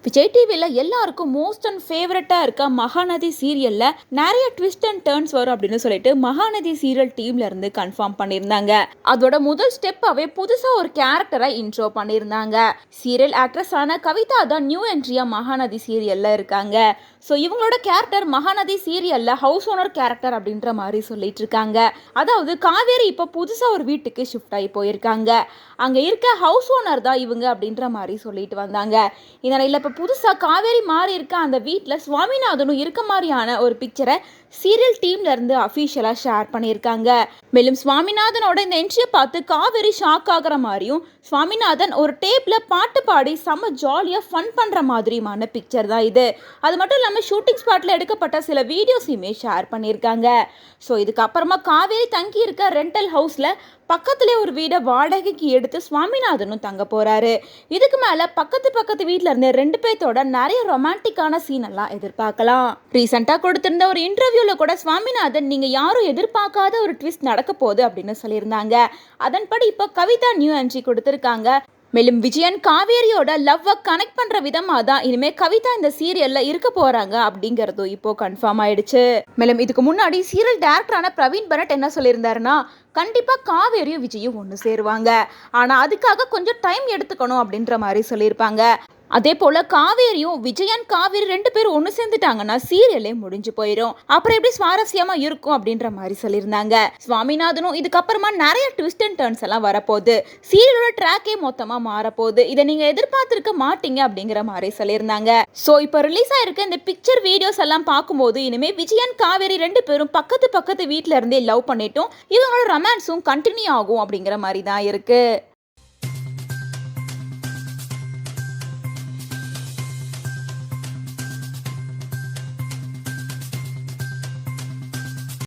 விஜய் டிவியில் எல்லாருக்கும் most and ஃபேவரட்டாக இருக்க மகாநதி சீரியலில் நிறைய ட்விஸ்ட் அண்ட் டர்ன்ஸ் வரும் அப்படின்னு சொல்லிட்டு மகாநதி சீரியல் டீம்ல இருந்து கன்ஃபார்ம் பண்ணியிருந்தாங்க. அதோட முதல் ஸ்டெப்பாகவே புதுசாக ஒரு கேரக்டரை இன்ட்ரோ பண்ணியிருந்தாங்க. சீரியல் ஆக்ட்ரஸான கவிதா தான் நியூ என்ட்ரியா மகாநதி சீரியலில் இருக்காங்க. ஸோ இவங்களோட கேரக்டர் மகாநதி சீரியலில் ஹவுஸ் ஓனர் கேரக்டர் அப்படின்ற மாதிரி சொல்லிட்டு இருக்காங்க. அதாவது காவேரி இப்போ புதுசாக ஒரு வீட்டுக்கு ஷிஃப்ட் ஆகி போயிருக்காங்க. அங்கே இருக்க ஹவுஸ் ஓனர் தான் இவங்க அப்படின்ற மாதிரி சொல்லிட்டு வந்தாங்க. இதனால் இப்போ புதுசாக காவேரி மாறி இருக்க அந்த வீட்டில் சுவாமிநாதனும் இருக்க மாதிரியான ஒரு பிக்சரை சீரியல் டீம்ல இருந்து அஃபீஷியலாக ஷேர் பண்ணியிருக்காங்க. மேலும் சுவாமிநாதனோட இந்த என்ட்ரியை பார்த்து காவேரி ஷாக் ஆகிற மாதிரியும் சுவாமிநாதன் ஒரு டேப்ல பாட்டு பாடி செம்ம ஜாலியாக ஃபன் பண்ணுற மாதிரியுமான பிக்சர் தான் இது. அது மட்டும் இல்லாமல் ஷூட்டிங் ஸ்பாட்டில் எடுக்கப்பட்ட சில வீடியோஸையுமே ஷேர் பண்ணியிருக்காங்க. ஸோ இதுக்கப்புறமா காவேரி தங்கி இருக்க ரெண்டல் ஹவுஸில் பக்கத்துலேயே ஒரு வீடை வாடகைக்கு எடுத்து சுவாமிநாதனும் தங்க போகிறாரு. இதுக்கு மேலே பக்கத்து வீட்டில் இருந்து ரெண்டு பேர்த்தோட நிறைய ரொமான்டிக்கான சீன் எல்லாம் எதிர்பார்க்கலாம். ரீசெண்டாக கொடுத்திருந்த ஒரு இன்டர்வியூவில் கூட சுவாமிநாதன் நீங்கள் யாரும் எதிர்பார்க்காத ஒரு ட்விஸ்ட் நடக்க போகுது அப்படின்னு சொல்லியிருந்தாங்க. அதன்படி இப்போ கவிதா நியூ என்ட்ரி கொடுத்துருக்காங்க. மேலும் விஜயன் காவேரியோட லவ்வை கனெக்ட் பண்ணுற விதமாக தான் இனிமேல் கவிதா இந்த சீரியலில் இருக்க போகிறாங்க அப்படிங்கிறதும் இப்போ கன்ஃபார்ம் ஆயிடுச்சு. மேலும் இதுக்கு முன்னாடி சீரியல் டேரக்டரான பிரவீன் பரட் என்ன சொல்லியிருந்தாருன்னா, கண்டிப்பாக காவேரியும் விஜயும் ஒன்று சேருவாங்க, ஆனால் அதுக்காக கொஞ்சம் டைம் எடுத்துக்கணும் அப்படின்ற மாதிரி சொல்லியிருப்பாங்க. அதே போல காவேரியும் விஜயன் காவேரி ரெண்டு பேரும் ஒன்று சேர்ந்துட்டாங்கன்னா சீரியலே முடிஞ்சு போயிடும். அப்புறம் எப்படி சுவாரஸ்யமா இருக்கும் அப்படின்ற மாதிரி சொல்லியிருந்தாங்க. சுவாமிநாதனும் இதுக்கப்புறமா நிறைய ட்விஸ்ட் அண்ட் டர்ன்ஸ் எல்லாம் வரப்போகுது. சீரியலோட ட்ராக்கே மொத்தமா மாறப்போகுது. இதை நீங்க எதிர்பார்த்திருக்க மாட்டீங்க அப்படிங்கிற மாதிரி சொல்லியிருந்தாங்க. ஸோ இப்போ ரிலீஸ் ஆயிருக்க இந்த பிக்சர் வீடியோஸ் எல்லாம் பார்க்கும்போது இனிமே விஜயன் காவேரி ரெண்டு பேரும் பக்கத்து வீட்டில இருந்தே லவ் பண்ணிட்டும் இவங்களோட ரொமான்ஸும் கண்டினியூ ஆகும் அப்படிங்கிற மாதிரி தான் இருக்கு.